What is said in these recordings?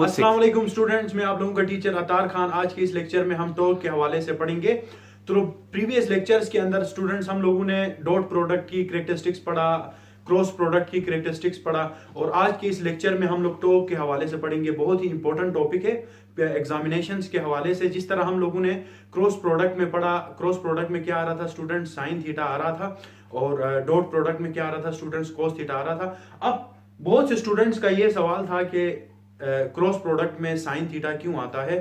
अस्सलाम वालेकुम स्टूडेंट्स, मैं आप लोगों का टीचर अतार खान। आज के इस लेक्चर में हम टॉर्क के हवाले से पढ़ेंगे। तो प्रीवियस लेक्चर्स के अंदर स्टूडेंट्स हम लोगों ने डॉट प्रोडक्ट की कैरेक्टरिस्टिक्स पढ़ा, क्रॉस प्रोडक्ट की कैरेक्टरिस्टिक्स पढ़ा, और आज के इस लेक्चर में हम लोग टॉर्क के हवाले से पढ़ेंगे। बहुत ही इंपॉर्टेंट टॉपिक है एग्जामिनेशंस के हवाले से। जिस तरह हम लोगों ने क्रॉस प्रोडक्ट में पढ़ा, क्रॉस प्रोडक्ट में क्या आ रहा था स्टूडेंट्स, साइन थीटा आ रहा था, और डॉट प्रोडक्ट में क्या आ रहा था स्टूडेंट्स, कोस थीटा आ रहा था। अब बहुत से स्टूडेंट्स का ये सवाल था कि क्रॉस प्रोडक्ट में साइन थीटा क्यों आता है,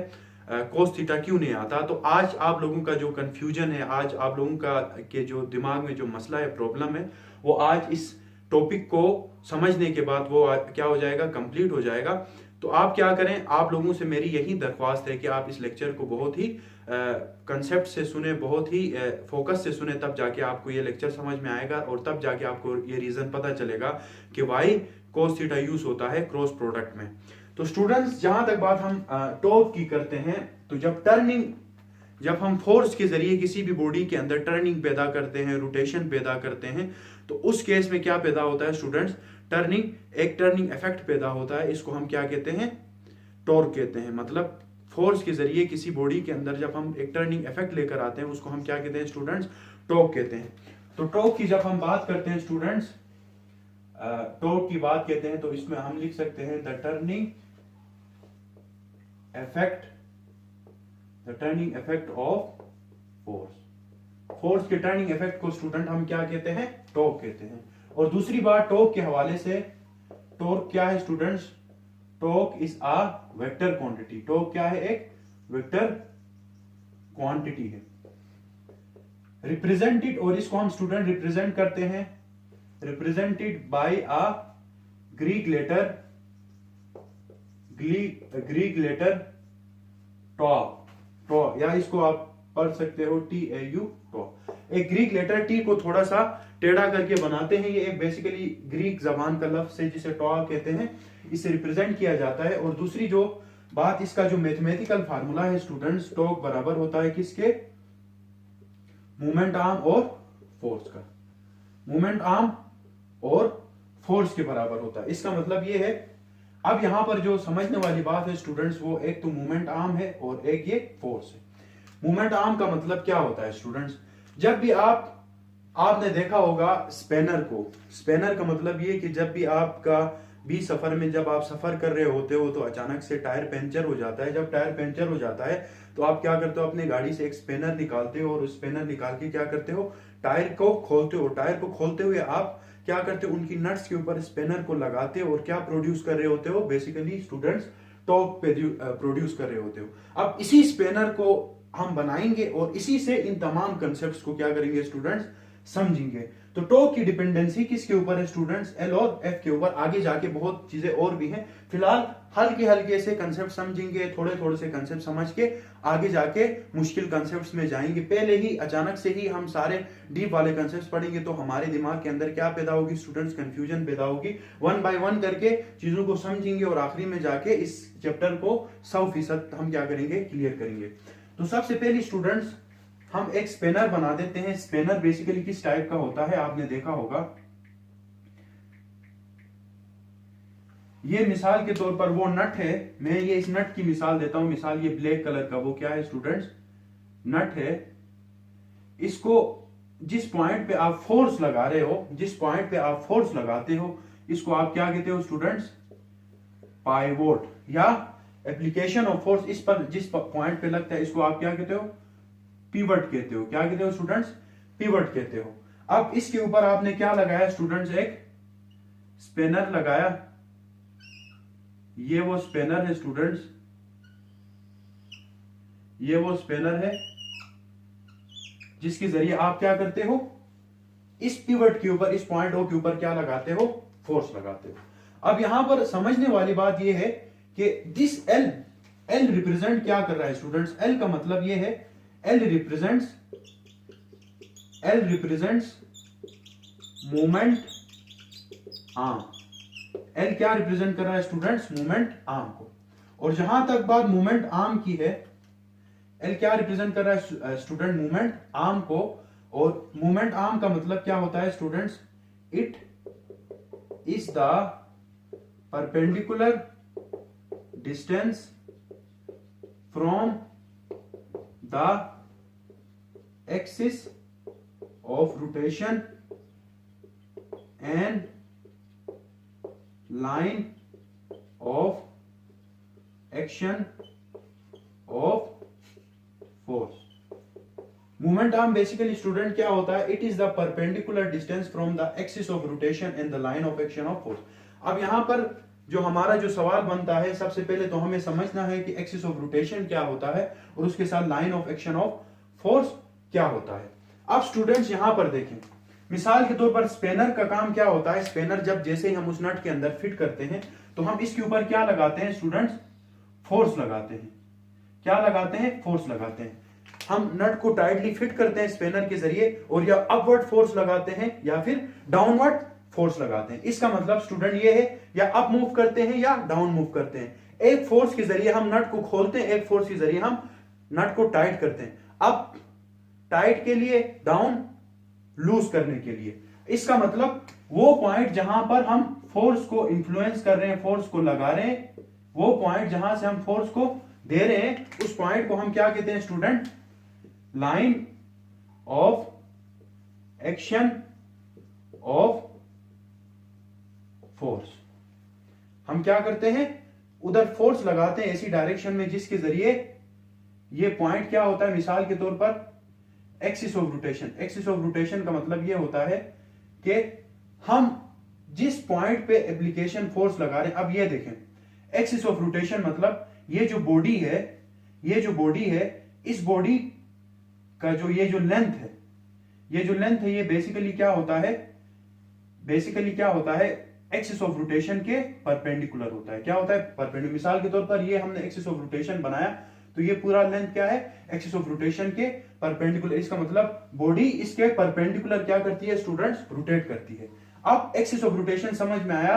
कोस थीटा क्यों नहीं आता। तो आज आप लोगों का जो कंफ्यूजन है, आज आप लोगों का के जो दिमाग में जो मसला है, प्रॉब्लम है, वो आज इस टॉपिक को समझने के बाद वो क्या हो जाएगा, कंप्लीट हो जाएगा। तो आप क्या करें, आप लोगों से मेरी यही दरख्वास्त है कि आप इस लेक्चर को बहुत ही कंसेप्ट से सुने, बहुत ही फोकस से सुने, तब जाके आपको ये लेक्चर समझ में आएगा, और तब जाके आपको ये रीजन पता चलेगा कि वाई कोस थीटा यूज होता है क्रॉस प्रोडक्ट में। तो स्टूडेंट्स, जहां तक बात हम टॉर्क की करते हैं, तो जब हम फोर्स के जरिए किसी भी बॉडी के अंदर टर्निंग पैदा करते हैं, रोटेशन पैदा करते हैं, तो उस केस में क्या पैदा होता है स्टूडेंट्स, एक टर्निंग इफेक्ट पैदा होता है। इसको हम क्या कहते हैं, टॉर्क कहते हैं। मतलब फोर्स के जरिए किसी बॉडी के अंदर जब हम एक टर्निंग इफेक्ट लेकर आते हैं, उसको हम क्या कहते हैं स्टूडेंट्स, टॉर्क कहते हैं। तो टॉर्क की जब हम बात करते हैं स्टूडेंट्स, टॉर्क की बात कहते हैं, तो इसमें हम लिख सकते हैं the turning effect of force के टर्निंग इफेक्ट को स्टूडेंट हम क्या कहते हैं, टॉर्क कहते हैं। और दूसरी बात टॉर्क के हवाले से, टॉर्क क्या है students, torque is a vector quantity. Torque क्या है, एक वेक्टर क्वांटिटी है। रिप्रेजेंटेड, और इसको हम स्टूडेंट रिप्रेजेंट करते हैं, represented by a Greek letter tau, या इसको आप पढ़ सकते हो TAU, टॉ। एक ग्रीक लेटर टी को थोड़ा सा टेढ़ा करके बनाते हैं। ये एक बेसिकली ग्रीक जबान का लफ्ज है जिसे टॉ कहते हैं, इसे रिप्रेजेंट किया जाता है। और दूसरी जो बात, इसका जो मैथमेटिकल फार्मूला है स्टूडेंट्स, टॉर्क बराबर होता है किसके, मोमेंट आर्म और फोर्स का। मोमेंट आर्म और फोर्स के बराबर होता है। इसका मतलब ये है, अब यहां पर जो समझने वाली बात है स्टूडेंट्स, वो एक तो मोमेंट आर्म है और एक ये फोर्स है। मोमेंट आर्म का मतलब क्या होता है स्टूडेंट्स, जब भी आपने देखा होगा स्पेनर को, स्पेनर का मतलब ये कि जब भी आपका भी सफर में जब आप सफर कर रहे होते हो, तो अचानक से टायर पंचर हो जाता है। जब टायर पंचर हो जाता है तो आप क्या करते हो, अपने गाड़ी से एक स्पेनर निकालते हो, और उस स्पेनर निकाल के क्या करते हो, टायर को खोलते हो। टायर को खोलते हुए आप क्या करते हो, उनकी नट्स के ऊपर स्पेनर को लगाते हो, और क्या प्रोड्यूस कर रहे होते हो, बेसिकली स्टूडेंट्स टॉर्क प्रोड्यूस कर रहे होते हो। अब इसी स्पेनर को हम बनाएंगे, और इसी से इन तमाम कंसेप्ट्स को क्या करेंगे स्टूडेंट्स, समझेंगे। तो टॉर्क की डिपेंडेंसी किसके ऊपर है स्टूडेंट्स, एल और एफ के ऊपर। आगे जाके बहुत चीजें और भी हैं, फिलहाल हल्के हल्के से कंसेप्ट समझेंगे, थोड़े थोड़े से कंसेप्ट समझ के आगे जाके मुश्किल कंसेप्ट्स में जाएंगे। पहले ही अचानक से ही हम सारे डीप वाले कंसेप्ट्स पढ़ेंगे, तो हमारे दिमाग के अंदर क्या पैदा होगी स्टूडेंट्स, कंफ्यूजन पैदा होगी। 1 बाय 1 करके चीजों को समझेंगे, और आखिरी में जाके इस चैप्टर को 100% हम क्या करेंगे, क्लियर करेंगे। तो सबसे पहले स्टूडेंट्स, हम एक स्पेनर बना देते हैं। स्पेनर बेसिकली किस टाइप का होता है, आपने देखा होगा, ये मिसाल के तौर पर वो नट है। मैं ये इस नट की मिसाल देता हूं, मिसाल ये ब्लैक कलर का, वो क्या है स्टूडेंट्स, नट है। इसको जिस पॉइंट पे आप फोर्स लगा रहे हो, जिस पॉइंट पे आप फोर्स लगाते हो, इसको आप क्या कहते हो स्टूडेंट्स, पाइवोट, या एप्लीकेशन ऑफ फोर्स। इस पर जिस पॉइंट पे लगता है, इसको आप क्या कहते हो, पिवट कहते हो। क्या कहते हो स्टूडेंट्स, पिवट कहते हो। अब इसके ऊपर आपने क्या लगाया स्टूडेंट्स, एक स्पेनर लगाया। ये वो स्पेनर है स्टूडेंट्स, ये वो स्पेनर है जिसके जरिए आप क्या करते हो, इस पिवट के ऊपर, इस पॉइंट ओ के ऊपर क्या लगाते हो, फोर्स लगाते हो। अब यहां पर समझने वाली बात यह है कि दिस एल रिप्रेजेंट क्या कर रहा है स्टूडेंट्स, एल का मतलब यह है, L represents moment arm. L क्या रिप्रेजेंट कर रहा है स्टूडेंट्स, मोमेंट आर्म को। और जहां तक बात मोमेंट आर्म की है, L क्या रिप्रेजेंट कर रहा है स्टूडेंट, मोमेंट आर्म को। और मोमेंट आर्म का मतलब क्या होता है students, it is the perpendicular distance from the axis of rotation and line of action of force. Moment arm basically student क्या होता है? It is the perpendicular distance from the axis of rotation and the line of action of force. अब यहां पर जो हमारा जो सवाल बनता है, सबसे पहले तो हमें समझना है कि एक्सिस ऑफ रोटेशन क्या होता है और उसके साथ line of action of force क्या होता है। अब स्टूडेंट्स यहां पर देखें, मिसाल के तौर पर स्पेनर का काम क्या होता है? स्पेनर जब जैसे ही हम उस नट के अंदर फिट करते हैं तो हम इसके ऊपर क्या लगाते हैं स्टूडेंट्स? फोर्स लगाते हैं। क्या लगाते हैं? फोर्स लगाते हैं। हम नट को टाइटली फिट करते हैं स्पेनर के जरिए और या अपवर्ड फोर्स लगाते हैं या फिर डाउनवर्ड फोर्स लगाते हैं। इसका मतलब स्टूडेंट ये है, या अप मूव करते हैं या डाउन मूव करते हैं। एक फोर्स के जरिए हम नट को खोलते हैं, एक फोर्स के जरिए हम नट को टाइट करते हैं। अप टाइट के लिए, डाउन लूज करने के लिए। इसका मतलब वो पॉइंट जहां पर हम फोर्स को इन्फ्लुएंस कर रहे हैं, फोर्स को लगा रहे हैं, वो पॉइंट जहां से हम फोर्स को दे रहे हैं, उस पॉइंट को हम क्या कहते हैं student? Line of action of force. हम क्या करते हैं? उधर फोर्स लगाते हैं ऐसी डायरेक्शन में जिसके जरिए ये पॉइंट क्या होता है? मिसाल के तौर पर axis of rotation. Axis of rotation का मतलब ये होता है कि हम जिस पॉइंट पे एप्लीकेशन फोर्स लगा रहे हैं। अब ये देखें, एक्सिस ऑफ रोटेशन मतलब ये जो बॉडी है, ये जो बॉडी है, इस बॉडी का जो ये जो लेंथ है, ये जो लेंथ है, ये बेसिकली क्या होता है? बेसिकली क्या होता है? एक्सिस ऑफ रोटेशन के परपेंडिकुलर होता है। क्या होता है? परपेंडिकुलर। मिसाल के तौर पर ये हमने एक्सिस ऑफ रोटेशन बनाया तो ये पूरा लेंथ क्या है? एक्सिस ऑफ रोटेशन के परपेंडिकुलर। इसका मतलब बॉडी इसके परपेंडिकुलर क्या करती है स्टूडेंट्स? रोटेट करती है। अब एक्सिस ऑफ रोटेशन समझ में आया?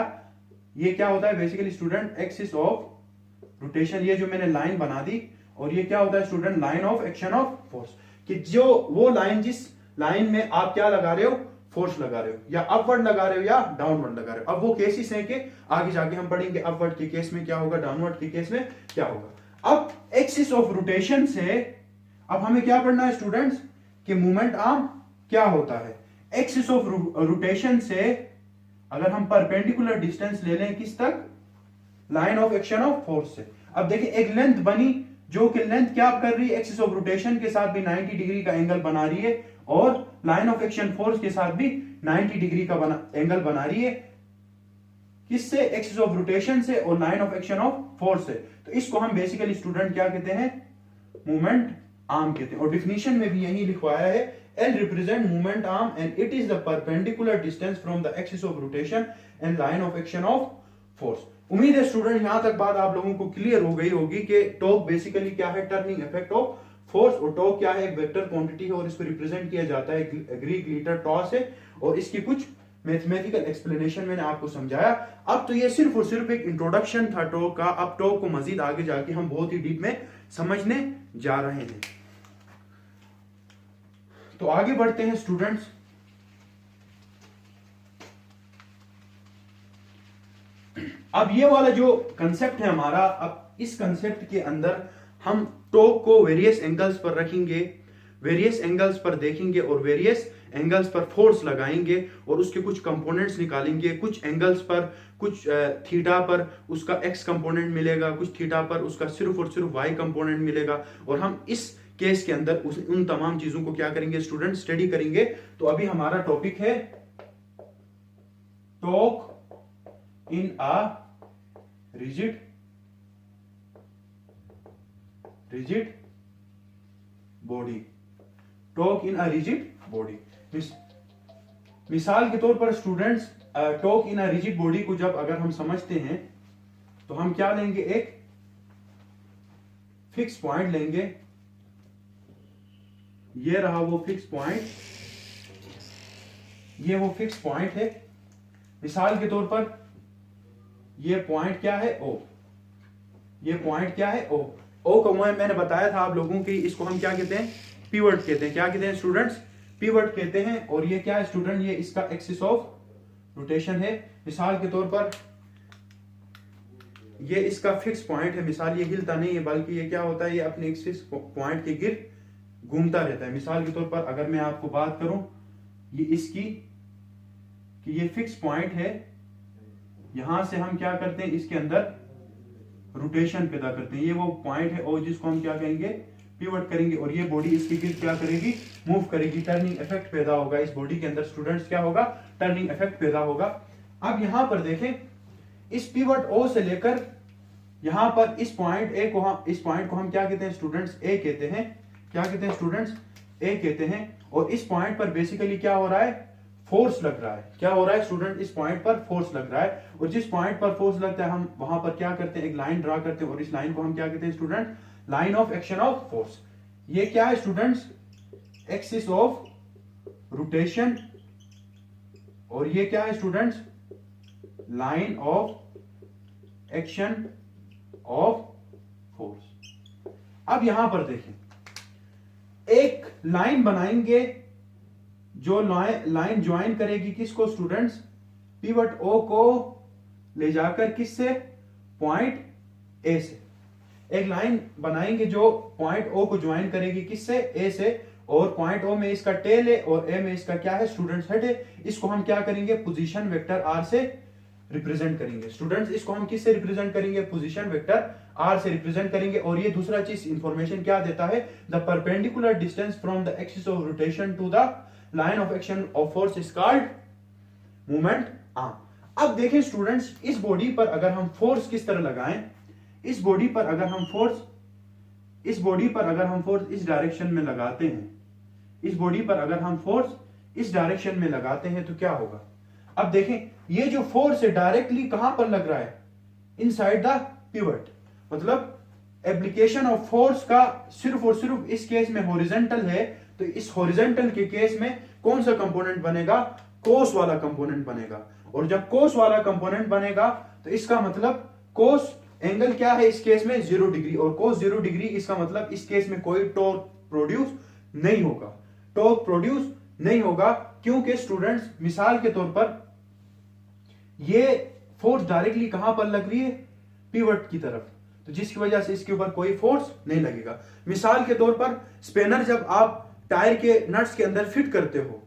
ये क्या होता है basically student? Axis of rotation, ये जो मैंने लाइन बना दी, और ये क्या होता है student? Line of action of force. कि जो वो लाइन, जिस लाइन में आप क्या लगा रहे हो? फोर्स लगा रहे हो, या अपवर्ड लगा रहे हो या डाउनवर्ड लगा रहे हो। अब वो केसेस हैं कि आगे जाके हम पढ़ेंगे अपवर्ड के केस में क्या होगा, डाउनवर्ड के केस में क्या होगा। अब एक्सिस ऑफ रोटेशन से अब हमें क्या पढ़ना है स्टूडेंट्स? कि मोमेंट आर्म क्या होता है। एक्सिस ऑफ रोटेशन से अगर हम परपेंडिकुलर डिस्टेंस ले लें किस तक? Line of action of force से। अब देखिए एक लेंथ बनी, जो कि लेंथ क्या कर रही है? एक्सिस ऑफ रोटेशन के साथ भी 90 डिग्री का एंगल बना रही है और लाइन ऑफ एक्शन फोर्स के साथ भी 90 डिग्री का एंगल बना रही है। किससे? एक्सिस ऑफ रोटेशन से और line of action of force से। तो इसको हम बेसिकली स्टूडेंट क्या कहते हैं? मोमेंट आर्म कहते हैं। और डिफिनीशन में भी यही लिखवाया है, L represent moment arm and it is the perpendicular distance from the axis of rotation and line of action of force. उम्मीद है स्टूडेंट यहां तक बात आप लोगों को क्लियर हो गई होगी कि टॉर्क बेसिकली क्या है? Turning effect of force. और टॉर्क क्या है? एक वेक्टर क्वांटिटी है और इसको रिप्रेजेंट किया जाता है ग्रीक लीटर टॉ से, और इसकी कुछ मैथमेटिकल एक्सप्लेनेशन मैंने आपको समझाया। अब तो ये सिर्फ और सिर्फ एक इंट्रोडक्शन था टॉर्क का। अब टॉर्क को मजीद आगे जाके हम बहुत ही डीप में समझने जा रहे हैं। तो आगे बढ़ते हैं स्टूडेंट्स। अब ये वाला जो कंसेप्ट है हमारा, अब इस कंसेप्ट के अंदर हम टॉर्क को वेरियस एंगल्स पर रखेंगे, वेरियस एंगल्स पर देखेंगे और वेरियस एंगल्स पर फोर्स लगाएंगे और उसके कुछ कंपोनेंट्स निकालेंगे। कुछ एंगल्स पर, कुछ थीटा पर उसका एक्स कंपोनेंट मिलेगा, कुछ थीटा पर उसका सिर्फ और सिर्फ वाई कंपोनेंट मिलेगा। और हम इस केस के अंदर उन तमाम चीजों को क्या करेंगे स्टूडेंट? स्टडी करेंगे। तो अभी हमारा टॉपिक है torque in a rigid body. Torque in a rigid body. मिसाल के तौर पर students, torque in a rigid body को जब अगर हम समझते हैं तो हम क्या लेंगे? एक फिक्स पॉइंट लेंगे। ये रहा वो फिक्स पॉइंट, ये वो फिक्स पॉइंट है। मिसाल के तौर पर ये पॉइंट क्या है? ओ। ये पॉइंट क्या है? ओ। ओ को मैंने बताया था आप लोगों की, इसको हम क्या कहते हैं? पिवट कहते हैं। क्या कहते हैं स्टूडेंट्स? पिवट कहते हैं। और ये क्या है स्टूडेंट? ये इसका एक्सिस ऑफ रोटेशन है। मिसाल के तौर पर ये इसका फिक्स पॉइंट है, मिसाल ये हिलता नहीं है बल्कि ये क्या होता है, ये अपने एक फिक्स पॉइंट के गिर्द घूमता रहता है। मिसाल के तौर पर अगर मैं आपको बात करूं ये इसकी कि ये फिक्स पॉइंट है, यहां से हम क्या करते हैं इसके अंदर रोटेशन पैदा करते हैं, ये वो पॉइंट है और जिसको हम क्या कहेंगे पिवट करेंगे, और ये बॉडी इसके गिर्द क्या करेगी, मूव करेगी, टर्निंग इफेक्ट पैदा होगा इस बॉडी के अंदर। स्टूडेंट्स क्या होगा, टर्निंग इफेक्ट पैदा होगा। अब यहां पर देखें इस पिवट ओ से लेकर यहां पर इस पॉइंट ए को हम क्या कहते हैं स्टूडेंट्स, ए कहते हैं। क्या कहते हैं स्टूडेंट्स, ए कहते हैं। और इस पॉइंट पर बेसिकली क्या हो रहा है, फोर्स लग रहा है। क्या हो रहा है स्टूडेंट, इस पॉइंट पर फोर्स लग रहा है, और जिस पॉइंट पर फोर्स लगता है हम वहां पर क्या करते हैं, एक लाइन ड्रा करते हैं, और इस लाइन को हम क्या कहते हैं student, line of action of force. ये क्या है स्टूडेंट्स, एक्सिस ऑफ रोटेशन, और ये क्या है students, line of action of force. अब यहां पर देखें एक लाइन बनाएंगे जो लाइन ज्वाइन करेगी किसको स्टूडेंट्स, पिवट ओ को ले जाकर किससे, पॉइंट ए से। एक लाइन बनाएंगे जो पॉइंट ओ को ज्वाइन करेगी किससे, ए से, और पॉइंट ओ में इसका टेल है और ए में इसका क्या है स्टूडेंट्स हेड है। इसको हम क्या करेंगे, पोजीशन वेक्टर आर से रिप्रेजेंट करेंगे। स्टूडेंट्स इसको हम किससे रिप्रेजेंट करेंगे, पोजीशन वेक्टर आर से रिप्रेजेंट करेंगे। और ये दूसरा चीज इंफॉर्मेशन क्या देता है, the perpendicular distance from the axis of rotation to the line of action of force is called moment arm. अब देखें स्टूडेंट्स इस बॉडी पर अगर हम फोर्स किस तरह लगाएं, इस बॉडी पर अगर हम फोर्स इस डायरेक्शन में लगाते हैं, इस बॉडी पर अगर हम फोर्स इस डायरेक्शन में लगाते हैं तो क्या होगा। अब देखें ये जो फोर्स है डायरेक्टली कहां पर लग रहा है, इनसाइड द पिवट। मतलब एप्लीकेशन ऑफ फोर्स का सिर्फ और सिर्फ इस केस में हॉरिजॉन्टल है, तो इस हॉरिजॉन्टल के केस में कौन सा कंपोनेंट बनेगा, कोस वाला कंपोनेंट बनेगा। और जब कोस वाला कंपोनेंट बनेगा तो इसका मतलब कोस एंगल क्या है इस केस में 0 डिग्री, और कोस 0 डिग्री इसका मतलब इस केस में कोई टॉर्क प्रोड्यूस नहीं होगा, टॉर्क प्रोड्यूस नहीं होगा। क्योंकि स्टूडेंट्स मिसाल के तौर पर ये फोर्स डायरेक्टली कहां पर लग रही है, पिवट की तरफ, तो जिसकी वजह से इसके ऊपर कोई फोर्स नहीं लगेगा। मिसाल के तौर पर स्पेनर जब आप टायर के नट्स के अंदर फिट करते हो,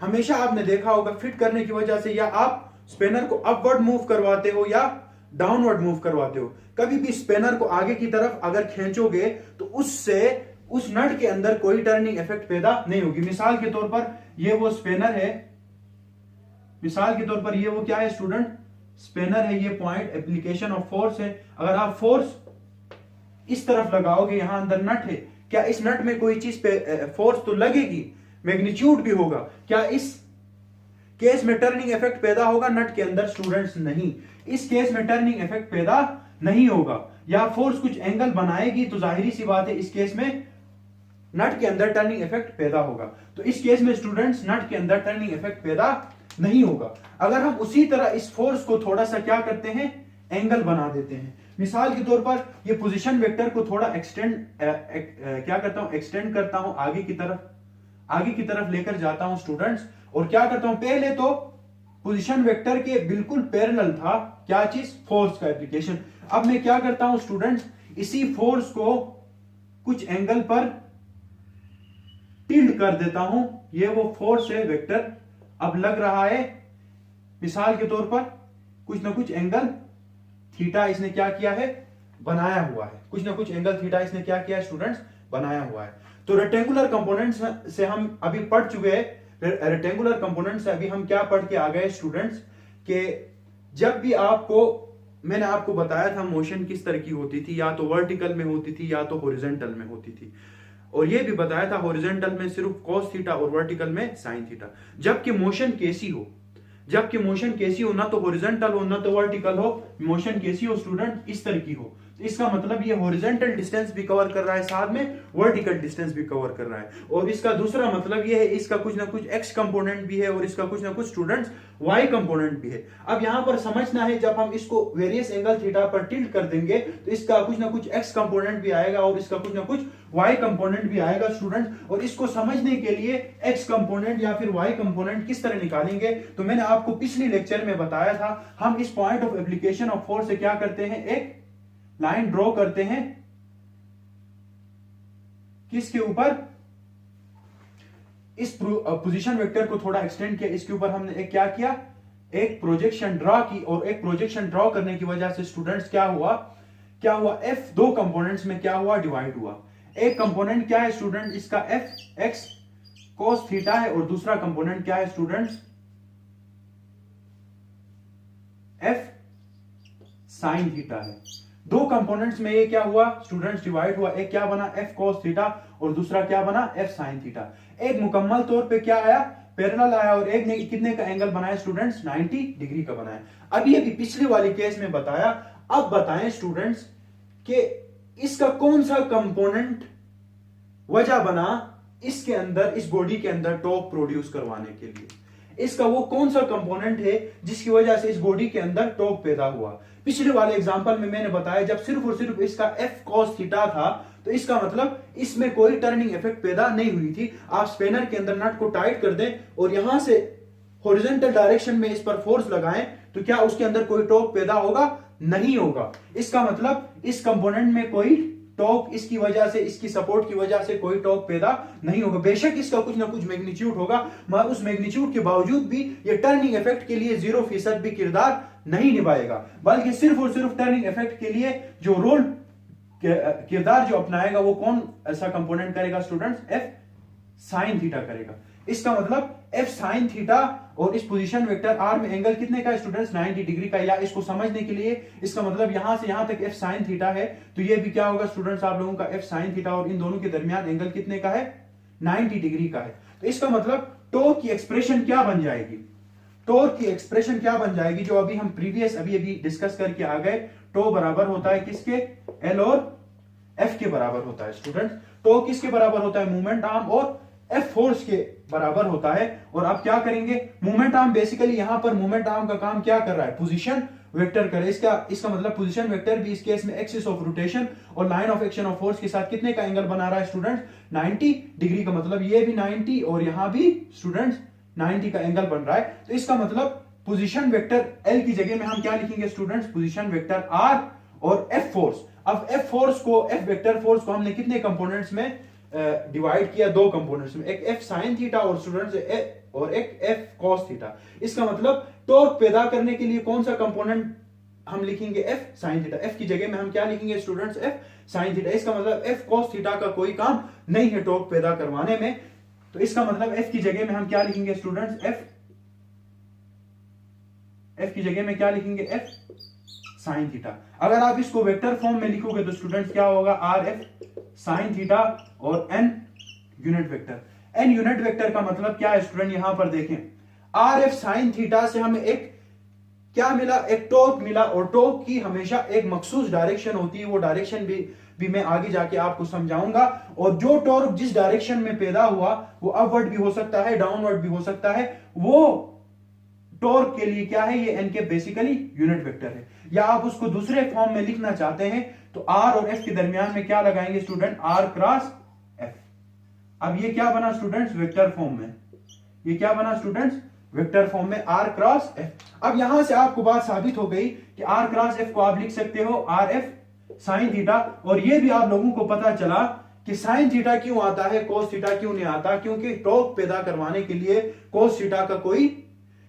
हमेशा आपने देखा होगा फिट करने की वजह से या आप स्पेनर को अपवर्ड मूव करवाते हो या डाउनवर्ड मूव करवाते हो। कभी भी स्पेनर को आगे की तरफ अगर खींचोगे तो उससे उस नट के अंदर कोई टर्निंग इफेक्ट पैदा नहीं होगी। मिसाल के तौर पर ये वो स्पेनर है, मिसाल के तौर पर ये वो क्या है स्टूडेंट, स्पेनर है, ये पॉइंट एप्लीकेशन ऑफ फोर्स है। अगर आप फोर्स इस तरफ लगाओगे, यहां अंदर नट है, क्या इस नट में कोई चीज पे फोर्स तो लगेगी, मैग्नीट्यूड भी होगा, क्या इस केस में टर्निंग इफेक्ट पैदा होगा नट के अंदर स्टूडेंट्स, नहीं। इस केस में टर्निंग इफेक्ट पैदा नहीं होगा। या फोर्स कुछ एंगल बनाएगी तो जाहिर सी बात है इस केस में नट के अंदर टर्निंग इफेक्ट पैदा होगा। तो इस केस में स्टूडेंट्स नट के अंदर टर्निंग इफेक्ट पैदा नहीं होगा। अगर हम उसी तरह इस फोर्स को थोड़ा सा क्या करते हैं, एंगल बना देते हैं। मिसाल के तौर पर ये पोजीशन वेक्टर को थोड़ा एक्सटेंड करता हूं आगे की तरफ लेकर जाता हूं स्टूडेंट्स, और क्या करता हूं, पहले तो पोजीशन वेक्टर के बिल्कुल पैरेलल था क्या चीज, फोर्स का एप्लीकेशन। अब मैं क्या करता हूं स्टूडेंट्स, इसी फोर्स को कुछ एंगल पर टिल्ट कर देता हूं। ये वो फोर्स है वेक्टर, अब लग रहा है मिसाल के तौर पर कुछ ना कुछ एंगल थीटा इसने क्या किया है, बनाया हुआ है। कुछ ना कुछ एंगल थीटा इसने क्या किया है स्टूडेंट्स, बनाया हुआ है। तो रेक्टेंगुलर कंपोनेंट्स से हम अभी पढ़ चुके हैं, रेक्टेंगुलर कंपोनेंट से अभी हम क्या पढ़ के आ गए स्टूडेंट्स, कि जब भी मैंने आपको बताया था मोशन किस तरह की होती थी, या तो वर्टिकल में होती थी या तो हॉरिजॉन्टल में होती थी, और ये भी बताया था हॉरिजॉन्टल में सिर्फ cos थीटा और वर्टिकल में sin थीटा। जबकि मोशन कैसी हो, ना तो हॉरिजॉन्टल हो ना तो वर्टिकल हो, मोशन कैसी हो स्टूडेंट, इस तरह की हो, इसका मतलब ये हॉरिजॉन्टल डिस्टेंस भी कवर कर रहा है, साथ में वर्टिकल डिस्टेंस भी कवर कर रहा है। और इसका दूसरा मतलब ये है इसका कुछ ना कुछ एक्स कंपोनेंट भी है और इसका कुछ ना कुछ स्टूडेंट्स वाई कंपोनेंट भी है। अब यहां पर समझना है, जब हम इसको वेरियस एंगल थीटा पर टिल्ट कर देंगे तो इसका कुछ ना कुछ एक्स कंपोनेंट भी आएगा और इसका कुछ ना कुछ वाई कंपोनेंट भी आएगा स्टूडेंट्स। और इसको समझने के लिए एक्स कंपोनेंट या फिर वाई कंपोनेंट किस तरह निकालेंगे, तो मैंने आपको पिछले लेक्चर में बताया था, हम इस point of application of force से क्या करते हैं, एक लाइन ड्रॉ करते हैं किसके ऊपर, इस पोजीशन वेक्टर को थोड़ा एक्सटेंड किया, इसके ऊपर हमने एक क्या किया, एक प्रोजेक्शन ड्रॉ की। और एक प्रोजेक्शन ड्रॉ करने की वजह से स्टूडेंट्स क्या हुआ, एफ दो कंपोनेंट्स में क्या हुआ, डिवाइड हुआ। एक कंपोनेंट क्या है स्टूडेंट, इसका एफ एक्स कोस थीटा है और दूसरा कंपोनेंट क्या है स्टूडेंट्स, एफ साइन थीटा है। दो कंपोनेंट्स में ये क्या हुआ स्टूडेंट्स, डिवाइड हुआ। एक क्या बना, एफ कोस थीटा और दूसरा क्या बना, एफ साइन थीटा। एक मुकम्मल तौर पे क्या आया, पैरेलल आया और एक ने कितने का एंगल बनाया स्टूडेंट्स, 90 डिग्री का बनाया। अब ये भी पिछले वाली केस में बताया। अब बताएं स्टूडेंट्स कि इसका कौन सा कंपोनेंट वजह बना इसके अंदर, इस बॉडी के अंदर टॉर्क प्रोड्यूस करवाने के लिए। इसका वो कौन सा कंपोनेंट है जिसकी वजह से इस बॉडी के अंदर टॉर्क पैदा हुआ। पिछले वाले एग्जांपल में मैंने बताया, जब सिर्फ और सिर्फ इसका एफ कॉस थीटा था तो इसका मतलब इसमें कोई टर्निंग इफेक्ट पैदा नहीं हुई थी। आप स्पेनर के अंदर नट को टाइट कर दें और यहां से हॉरिजॉन्टल डायरेक्शन में इस पर फोर्स लगाएं तो क्या उसके अंदर कोई टॉर्क पैदा होगा, नहीं होगा। इसका मतलब इस कंपोनेंट में कोई टॉर्क, इसकी वजह से, इसकी सपोर्ट की वजह से कोई टॉर्क पैदा नहीं होगा। बेशक इसका कुछ ना कुछ मैग्नीट्यूड होगा, मगर उस मैग्नीट्यूड के बावजूद भी ये टर्निंग इफेक्ट के लिए 0% भी किरदार नहीं निभाएगा, बल्कि सिर्फ और सिर्फ टर्निंग इफेक्ट के लिए जो रोल किरदार जो अपनाएगा वो कौन ऐसा कंपोनेंट करेगा स्टूडेंट्स, एफ साइन थीटा करेगा। इसका मतलब एफ साइन थीटा और इस पोजीशन वेक्टर आर में एंगल कितने का स्टूडेंट्स, 90 डिग्री का। या इसको समझने के लिए इसका मतलब यहां से यहां तक एफ साइन थीटा है तो ये भी क्या होगा स्टूडेंट्स आप लोगों का, एफ साइन थीटा और इन दोनों के दरमियान एंगल कितने का है, 90 डिग्री का है। तो इसका मतलब टॉर्क की एक्सप्रेशन क्या बन जाएगी, टॉर्क की एक्सप्रेशन क्या बन जाएगी, जो अभी हम प्रीवियस अभी डिस्कस करके आ गए। टॉर्क बराबर होता है किसके, एल और एफ के बराबर होता है स्टूडेंट। टॉर्क किसके बराबर होता है, मूवमेंट आर्म और एफ फोर्स के बराबर होता है। और आप क्या करेंगे, मूवमेंट आर्म बेसिकली यहां पर मूवमेंट आर्म का काम क्या कर रहा है, पोजीशन वेक्टर करे। इसका मतलब पोजीशन वेक्टर भी इस केस में एक्सिस ऑफ रोटेशन और line of action of force के साथ कितने का एंगल बना रहा है स्टूडेंट्स, 90 डिग्री का। मतलब ये भी 90 और यहां भी स्टूडेंट्स 90 का एंगल बन रहा है। तो इसका मतलब पोजीशन वेक्टर एल की जगह में हम क्या लिखेंगे स्टूडेंट्स, पोजीशन वेक्टर आर और एफ फोर्स। अब एफ फोर्स को, एफ वेक्टर फोर्स को हमने कितने कंपोनेंट्स में डिवाइड किया, दो कंपोनेंट्स में, एक एफ साइन थीटा और स्टूडेंट्स और एक एफ कॉस थीटा। इसका मतलब टॉर्क पैदा करने के लिए कौन सा कंपोनेंट हम लिखेंगे, एफ साइन थीटा। एफ की जगह में हम क्या लिखेंगे स्टूडेंट्स, एफ साइन थीटा। इसका मतलब एफ कॉस थीटा का कोई काम नहीं है टॉर्क पैदा करवाने में। तो इसका मतलब एफ की जगह में हम क्या लिखेंगे स्टूडेंट्स, एफ की जगह में क्या लिखेंगे, एफ साइन थीटा। अगर आप इसको वेक्टर फॉर्म में लिखोगे तो स्टूडेंट्स क्या होगा, आर एफ साइन थीटा और N unit vector. N unit vector का मतलब क्या है स्टूडेंट, यहां पर देखें, आर एफ साइन थीटा से हमें एक क्या मिला, एक टॉर्क मिला। और टॉर्क की हमेशा एक मखसूस डायरेक्शन होती है, वो डायरेक्शन भी मैं आगे जाके आपको समझाऊंगा। और जो टॉर्क जिस डायरेक्शन में पैदा हुआ वो अपवर्ड भी हो सकता है, डाउनवर्ड भी हो सकता है। वो टॉर्क के लिए क्या है, ये एन के बेसिकली यूनिट वेक्टर है। या आप उसको दूसरे फॉर्म में लिखना चाहते हैं तो आर और एफ के दरमियान में क्या लगाएंगे स्टूडेंट, आर क्रॉस एफ। अब ये क्या बना स्टूडेंट्स, वेक्टर फॉर्म में, ये क्या बना स्टूडेंट्स, वेक्टर फॉर्म में आर क्रॉस एफ। अब यहां से आपको बात साबित हो गई कि आर क्रॉस एफ को आप लिख सकते हो आर एफ साइन थीटा। और ये भी आप लोगों को पता चला कि साइन थीटा क्यों आता है, कोस थीटा क्यों नहीं आता, क्योंकि टॉर्क पैदा करवाने के लिए कोस थीटा का कोई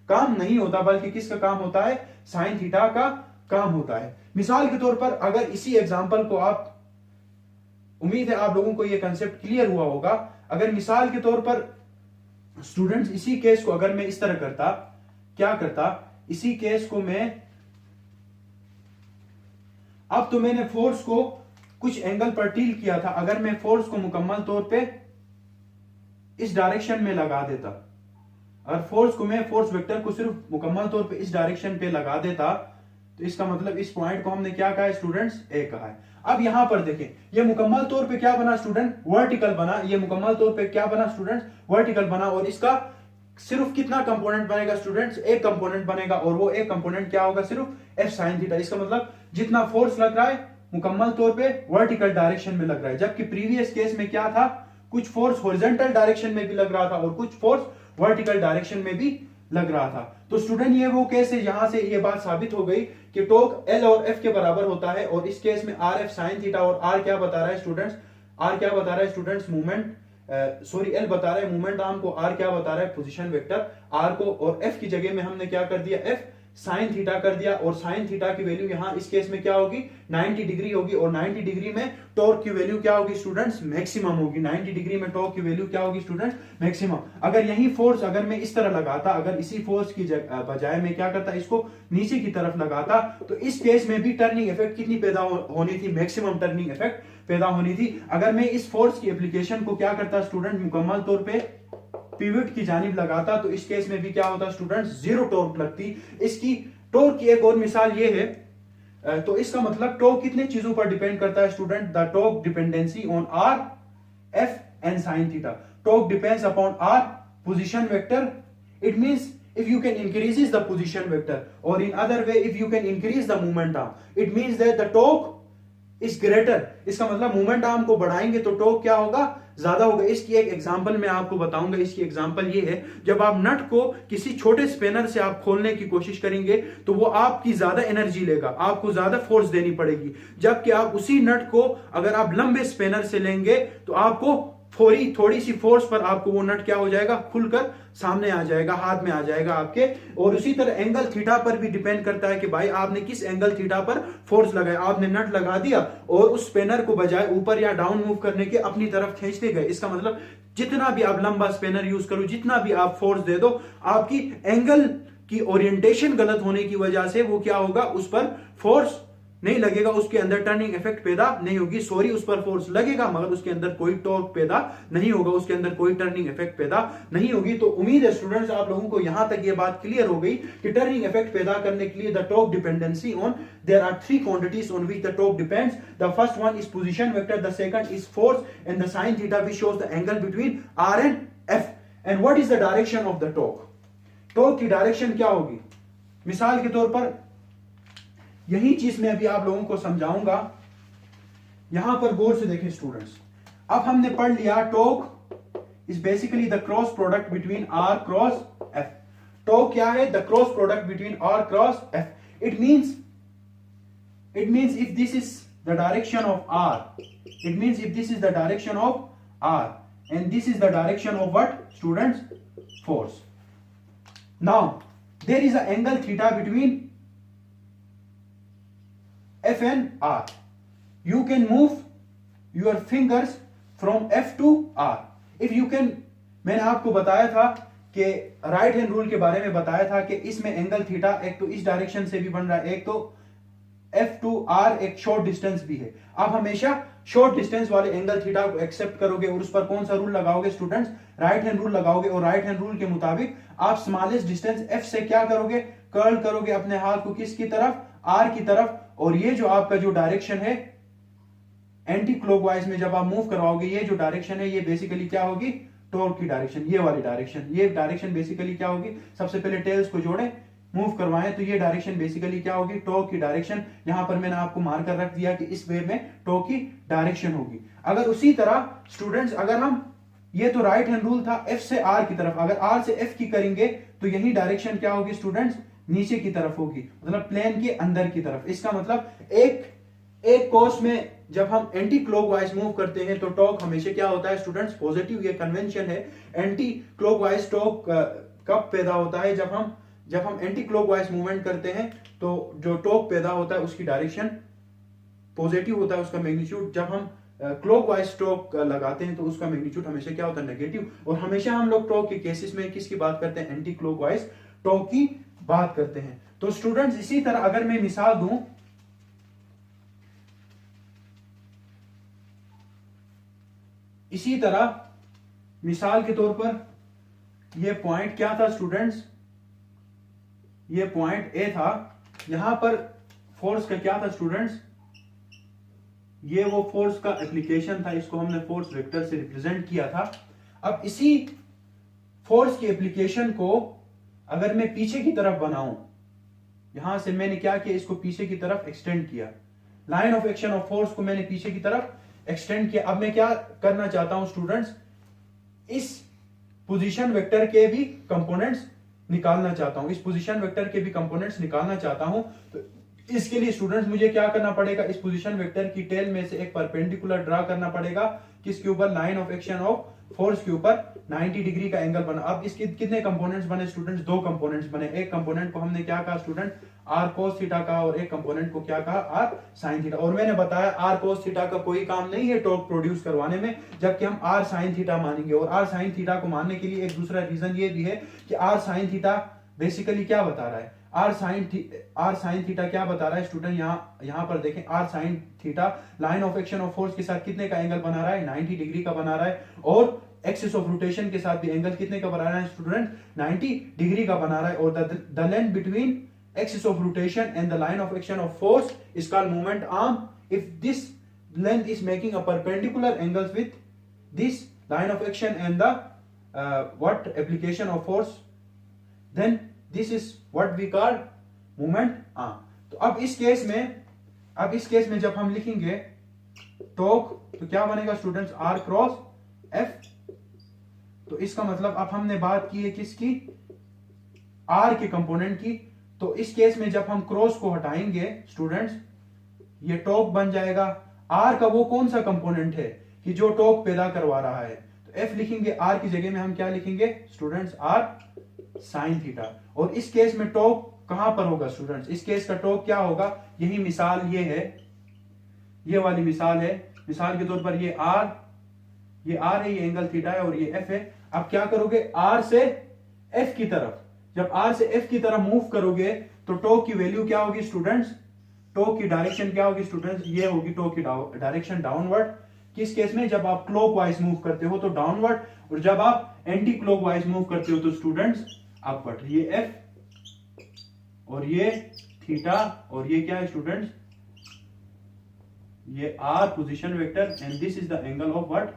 काम नहीं होता, बल्कि किसका काम होता है, साइन थीटा का काम होता है। मिसाल के तौर पर अगर इसी एग्जांपल को आप, उम्मीद है आप लोगों को यह कंसेप्ट क्लियर हुआ होगा। अगर मिसाल के तौर पर स्टूडेंट्स इसी केस को अगर मैं इस तरह करता, क्या करता, इसी केस को मैं, अब तो मैंने फोर्स को कुछ एंगल पर टील किया था, अगर मैं फोर्स को मुकम्मल तौर पे इस डायरेक्शन में लगा देता, अगर फोर्स को मैं, फोर्स वेक्टर को सिर्फ मुकम्मल तौर पे इस डायरेक्शन पे लगा देता तो इसका मतलब इस पॉइंट को हमने क्या कहा है स्टूडेंट्स, ए कहा है। अब यहां पर देखें, ये मुकम्मल तौर पे क्या बना स्टूडेंट, वर्टिकल बना। ये मुकम्मल तौर पे क्या बना स्टूडेंट्स, वर्टिकल बना। और इसका सिर्फ कितना कंपोनेंट बनेगा स्टूडेंट्स, एक कंपोनेंट बनेगा। और वो एक कंपोनेंट क्या होगा, सिर्फ एफ साइन थीटा। इसका मतलब जितना फोर्स लग रहा है मुकम्मल तौर पे वर्टिकल डायरेक्शन में लग रहा है, जबकि प्रीवियस केस में क्या था, कुछ फोर्स हॉरिजॉन्टल डायरेक्शन में भी लग रहा था और कुछ फोर्स वर्टिकल डायरेक्शन में भी लग रहा था। तो स्टूडेंट ये वो केस है, यहां से ये बात साबित हो गई कि टॉर्क एल और एफ के बराबर होता है। और इस केस में आर एफ साइन थीटा, और आर क्या बता रहा है स्टूडेंट्स, आर क्या बता रहा है स्टूडेंट्स, मूवमेंट, सॉरी एल बता रहा है मूवमेंट आर्म को, आर क्या बता रहा है पोजीशन वेक्टर आर को। और एफ की जगह में हमने क्या कर दिया, एफ साइन थीटा कर दिया। और साइन थीटा की वैल्यू यहां इस केस में क्या होगी, 90 डिग्री होगी। और 90 डिग्री में टॉर्क की वैल्यू क्या होगी स्टूडेंट्स, मैक्सिमम होगी। 90 डिग्री में टॉर्क की वैल्यू क्या होगी स्टूडेंट्स, मैक्सिमम। अगर यही फोर्स अगर मैं इस तरह लगाता, अगर इसी फोर्स की बजाय मैं क्या करता, इसको नीचे की तरफ लगाता, तो इस केस में भी टर्निंग इफेक्ट कितनी पैदा होनी थी, मैक्सिमम टर्निंग इफेक्ट पैदा होनी थी। अगर मैं इस फोर्स की एप्लीकेशन को क्या करता स्टूडेंट, मुकम्मल तौर पे पिवट की जानिब लगाता, तो इस केस में भी क्या होता स्टूडेंट्स, जीरो टॉर्क लगती। इसकी टॉर्क की एक और मिसाल ये है, तो इसका मतलब टॉर्क कितने चीजों पर डिपेंड करता है student, the torque dependency on R F and sine theta. Torque depends upon R position vector. It means if you can increases the position vector, or in other way if you can increase the moment arm, it means that the torque is greater। इसका मतलब movement arm को बढ़ाएंगे तो torque क्या होगा, ज्यादा होगा। इसकी एक एग्जांपल मैं आपको बताऊंगा। इसकी एग्जांपल ये है, जब आप नट को किसी छोटे स्पेनर से आप खोलने की कोशिश करेंगे तो वो आपकी ज्यादा एनर्जी लेगा, आपको ज्यादा फोर्स देनी पड़ेगी। जबकि आप उसी नट को अगर आप लंबे स्पेनर से लेंगे तो आपको थोड़ी सी फोर्स पर आपको वो नट क्या हो जाएगा, खुलकर सामने आ जाएगा, हाथ में आ जाएगा आपके। और उसी तरह एंगल थीटा पर भी डिपेंड करता है कि भाई आपने किस एंगल थीटा पर फोर्स लगाया। आपने नट लगा दिया और उस स्पेनर को बजाय ऊपर या डाउन मूव करने के अपनी तरफ खींचते गए, इसका मतलब जितना भी आप लंबा स्पेनर यूज करो, जितना भी आप फोर्स दे दो, आपकी एंगल की ओरिएंटेशन गलत होने की वजह से वो क्या होगा, उस पर फोर्स नहीं लगेगा, उसके अंदर टर्निंग इफेक्ट पैदा नहीं होगी। सॉरी, उस पर फोर्स लगेगा मगर उसके अंदर कोई टॉर्क पैदा नहीं होगा, उसके अंदर कोई टर्निंग इफेक्ट पैदा नहीं होगी। तो उम्मीद है स्टूडेंट्स आप लोगों को यहां तक ये बात क्लियर हो गई कि टर्निंग इफेक्ट पैदा करने के लिए the torque dependency on, there are three quantities on which the torque depends. The first one is position vector, the second is force, and the sine theta which shows the angle between R and F. And what is the direction of the torque, torque की direction क्या होगी। मिसाल के तौर पर यही चीज मैं अभी आप लोगों को समझाऊंगा। यहां पर गौर से देखें स्टूडेंट्स, अब हमने पढ़ लिया torque is basically the cross product between R cross F. Torque क्या है, the cross product between R cross F. It means if this is the direction of R, it means if this is the direction of R and this is the direction of what students, force. Now there is a angle theta between F and R. You can move your fingers from F to R. If you can, मैंने आपको बताया था कि right hand rule के बारे में बताया था कि इसमें एंगल थीटा एक तो इस डायरेक्शन से भी बन रहा है, एक तो F to R एक शॉर्ट डिस्टेंस भी है। आप हमेशा शॉर्ट डिस्टेंस वाले एंगल थीटा को एक्सेप्ट करोगे और उस पर कौन सा रूल लगाओगे स्टूडेंट्स, राइट हैंड रूल लगाओगे। और राइट हैंड रूल के मुताबिक आप स्मॉलेस्ट डिस्टेंस F से क्या करोगे, कर्ल करोगे अपने हाथ को किसकी तरफ, R की तरफ। और ये जो आपका जो डायरेक्शन है एंटी क्लॉकवाइज में जब आप मूव करवाओगे, ये जो डायरेक्शन है ये बेसिकली क्या होगी, टॉर्क की डायरेक्शन। ये वाली डायरेक्शन, ये डायरेक्शन बेसिकली क्या होगी, सबसे पहले टेल्स को जोड़े मूव करवाएं तो ये डायरेक्शन बेसिकली क्या होगी, टॉर्क की डायरेक्शन। यहां पर मैंने आपको मार्कर रख दिया कि इस वे में टॉर्क की डायरेक्शन होगी। अगर उसी तरह स्टूडेंट्स, अगर हम, ये तो राइट हैंड रूल था F से R की तरफ, अगर R से F की करेंगे तो यही डायरेक्शन क्या होगी स्टूडेंट्स, नीचे की तरफ होगी, मतलब प्लेन के अंदर की तरफ। इसका मतलब एक कोर्स में जब हम एंटी क्लॉकवाइज मूव करते हैं तो टॉर्क हमेशा क्या होता है स्टूडेंट्स, पॉजिटिव। ये कन्वेंशन है। एंटी क्लॉकवाइज टॉर्क कब पैदा होता है, जब हम एंटी क्लॉकवाइज मूवमेंट करते हैं तो जो टॉर्क पैदा होता है उसकी डायरेक्शन पॉजिटिव होता है, उसका मैग्नीट्यूड। जब हम क्लॉकवाइज टॉर्क लगाते हैं तो उसका मैग्नीट्यूड हमेशा क्या होता है, नेगेटिव। और हमेशा हम लोग टॉर्क के केसेस में किसकी बात करते हैं, एंटी क्लॉकवाइज टॉर्क की बात करते हैं। तो स्टूडेंट्स इसी तरह अगर मैं मिसाल दूं, इसी तरह मिसाल के तौर पर ये पॉइंट क्या था स्टूडेंट्स, ये पॉइंट ए था। यहां पर फोर्स का क्या था स्टूडेंट्स, ये वो फोर्स का एप्लीकेशन था, इसको हमने फोर्स वेक्टर से रिप्रेजेंट किया था। अब इसी फोर्स की एप्लीकेशन को अगर मैं पीछे की तरफ बनाऊं, यहां से मैंने क्या किया, इसको पीछे की तरफ एक्सटेंड किया, line of action of force को मैंने पीछे की तरफ एक्सटेंड किया। अब मैं क्या करना चाहता हूं स्टूडेंट्स, इस पोजीशन वेक्टर के भी कंपोनेंट्स निकालना चाहता हूं, इस पोजीशन वेक्टर के भी कंपोनेंट्स निकालना चाहता हूं। तो इसके लिए स्टूडेंट्स मुझे क्या करना पड़ेगा, इस पोजीशन वेक्टर की टेल में से एक परपेंडिकुलर ड्रा करना पड़ेगा, किसके ऊपर, line of action of force के ऊपर 90 डिग्री का एंगल बना। अब इसके कितने कंपोनेंट्स बने स्टूडेंट्स, दो कंपोनेंट्स बने। एक कंपोनेंट को हमने क्या कहा स्टूडेंट, आर कोस थीटा का, और एक कंपोनेंट को क्या कहा, आर साइन थीटा। और मैंने बताया आर कोस थीटा का कोई काम नहीं है टॉर्क प्रोड्यूस करवाने में, जबकि हम आर साइन थीटा मानेंगे। और आर साइन थीटा को मानने के लिए एक दूसरा रीजन ये भी है कि आर साइन थीटा बेसिकली क्या बता रहा है, आर साइन थीटा क्या बता रहा है स्टूडेंट, यहां पर देखें, R sine theta line of action of force के साथ कितने का एंगल बना रहा है, 90 डिग्री का बना रहा है। और एक्सिस ऑफ रोटेशन के साथ भी एंगल कितने का बना रहा है स्टूडेंट, 90 डिग्री का बना रहा है। और the length between axis of rotation and the line of action of force is called moment arm. If this length is making a perpendicular angles with this line of action and the what application of force, then this is what we call moment arm. तो अब इस case में जब हम लिखेंगे torque, तो क्या बनेगा स्टूडेंट्स, R क्रॉस F। तो इसका मतलब अब हमने बात की है किसकी, R के कंपोनेंट की। तो इस केस में जब हम क्रॉस को हटाएंगे स्टूडेंट्स, ये टॉर्क बन जाएगा। आर का वो कौन सा कंपोनेंट है कि जो टॉर्क पैदा करवा रहा है, तो एफ लिखेंगे, आर की जगह में हम क्या लिखेंगे स्टूडेंट्स, आर साइन थीटा। और इस केस में टॉर्क कहां पर होगा स्टूडेंट्स, इस केस का टॉर्क क्या होगा, यही मिसाल ये है, ये वाली मिसाल है। मिसाल के तौर पर ये आर है, ये एंगल थीटा है, और ये एफ है। अब क्या करोगे, आर से एफ की तरफ, जब R से F की तरफ मूव करोगे तो टॉर्क की वैल्यू क्या होगी स्टूडेंट्स, टॉर्क की डायरेक्शन क्या होगी स्टूडेंट्स, ये होगी टॉर्क की डायरेक्शन डाउनवर्ड। किस केस में, जब आप क्लॉकवाइज मूव करते हो तो डाउनवर्ड, और जब आप एंटी क्लॉकवाइज मूव करते हो तो स्टूडेंट्स अपवर्ड। ये F और ये थीटा और ये क्या है स्टूडेंट्स, ये R position vector, and this is the angle of what,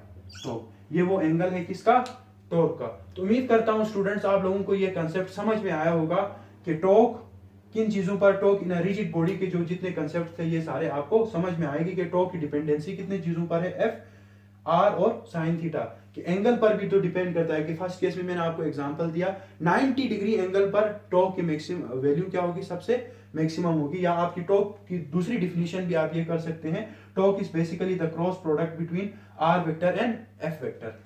torque. ये वो एंगल है किसका, टॉर्क का। तो उम्मीद करता हूं स्टूडेंट्स आप लोगों को ये कंसेप्ट समझ में आया होगा कि टॉर्क किन चीजों पर, टॉर्क इन रिजिड बॉडी के जो जितने कंसेप्ट थे ये सारे आपको समझ में आएगी कि टॉर्क की डिपेंडेंसी कितने चीजों पर है, एफ, आर और साइन थीटा के एंगल पर भी तो डिपेंड करता है। कि फर्स्ट केस में मैंने आपको एग्जांपल दिया 90 डिग्री एंगल पर टॉर्क की मैक्सिमम वैल्यू क्या होगी, सबसे मैक्सिमम होगी। या आपकी टॉर्क की दूसरी डिफिनीशन भी आप ये कर सकते हैं, torque is basically the cross product between R vector and F vector.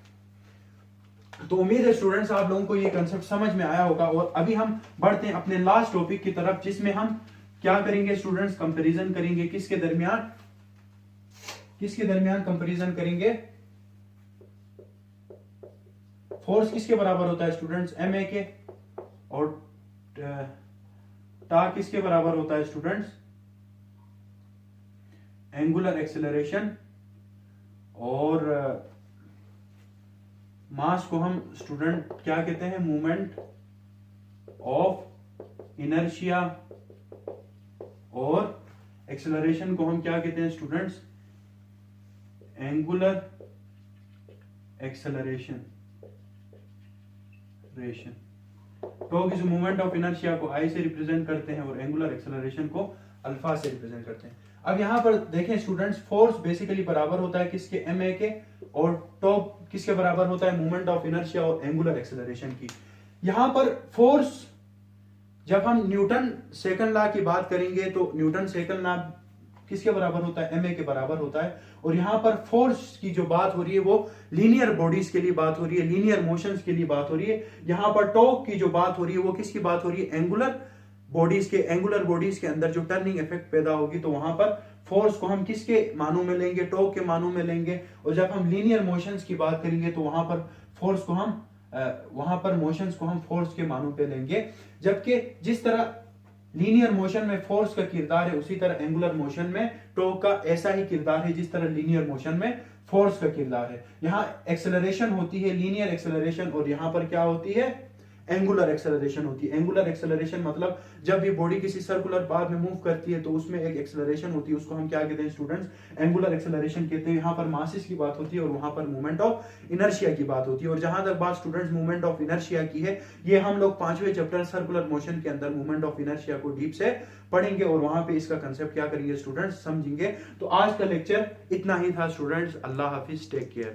तो उम्मीद है स्टूडेंट्स आप लोगों को ये कंसेप्ट समझ में आया होगा। और अभी हम बढ़ते हैं अपने लास्ट टॉपिक की तरफ, जिसमें हम क्या करेंगे स्टूडेंट्स, कंपैरिजन करेंगे किसके दरमियान कंपैरिजन करेंगे, फोर्स किसके बराबर होता है स्टूडेंट्स, एम ए के, और टॉर्क किसके बराबर होता है स्टूडेंट्स, एंगुलर एक्सेलरेशन। और मास को हम स्टूडेंट क्या कहते हैं, मूवमेंट ऑफ इनर्शिया। और एक्सेलरेशन को हम क्या कहते हैं students, angular acceleration. Torque is movement of inertia को आई से रिप्रेजेंट करते हैं और एंगुलर एक्सेलरेशन को अल्फा से रिप्रेजेंट करते हैं। अब यहां पर देखें स्टूडेंट्स, फोर्स बेसिकली बराबर होता है किसके, एम ए के, और टॉर्क किसके बराबर होता है, मूवमेंट ऑफ इनर्शिया और एंगुलर एक्सेलरेशन की। यहां पर फोर्स, जब हम न्यूटन सेकंड लॉ की बात करेंगे तो न्यूटन सेकंड लॉ किसके बराबर होता है, एम ए के बराबर होता है। और यहां पर फोर्स की जो बात हो रही है वो लीनियर बॉडीज के लिए बात हो रही है, लीनियर मोशंस के लिए बात हो रही है। यहां पर टॉर्क की जो बात हो रही है वो किसकी बात हो रही है, एंगुलर बॉडीज के अंदर जो टर्निंग इफेक्ट पैदा होगी, तो वहां पर फोर्स को हम किसके मानों में लेंगे, टॉर्क के मानों में लेंगे। और जब हम लीनियर मोशंस की बात करेंगे तो वहां पर मोशंस को हम फोर्स के मानों पे लेंगे। जबकि जिस तरह लीनियर मोशन में फोर्स का किरदार है, उसी तरह एंगुलर मोशन में टॉर्क का ऐसा ही किरदार है जिस तरह लीनियर मोशन में फोर्स का किरदार है। यहाँ एक्सेलरेशन होती है लीनियर एक्सेलरेशन, और यहाँ पर क्या होती है, एंगुलर एक्सेलरेशन होती है। एंगुलर एक्सेलरेशन मतलब जब भी बॉडी किसी सर्कुलर पाथ में मूव करती है तो उसमें एक एक्सेलरेशन होती है, उसको हम क्या कहते हैं स्टूडेंट्स, एंगुलर एक्सेलरेशन कहते हैं। यहाँ पर मासेस की बात होती है और वहां पर मूवमेंट ऑफ इनर्शिया की बात होती है। और जहां तक बात स्टूडेंट्स मूवमेंट ऑफ इनर्शिया की है, ये हम लोग 5वें चैप्टर सर्कुलर मोशन के अंदर मूवमेंट ऑफ इनर्शिया को डीप से पढ़ेंगे और वहां पे इसका कंसेप्ट क्या करेंगे स्टूडेंट्स, समझेंगे। तो आज का लेक्चर इतना ही था स्टूडेंट्स। अल्लाह हाफिज, टेक केयर।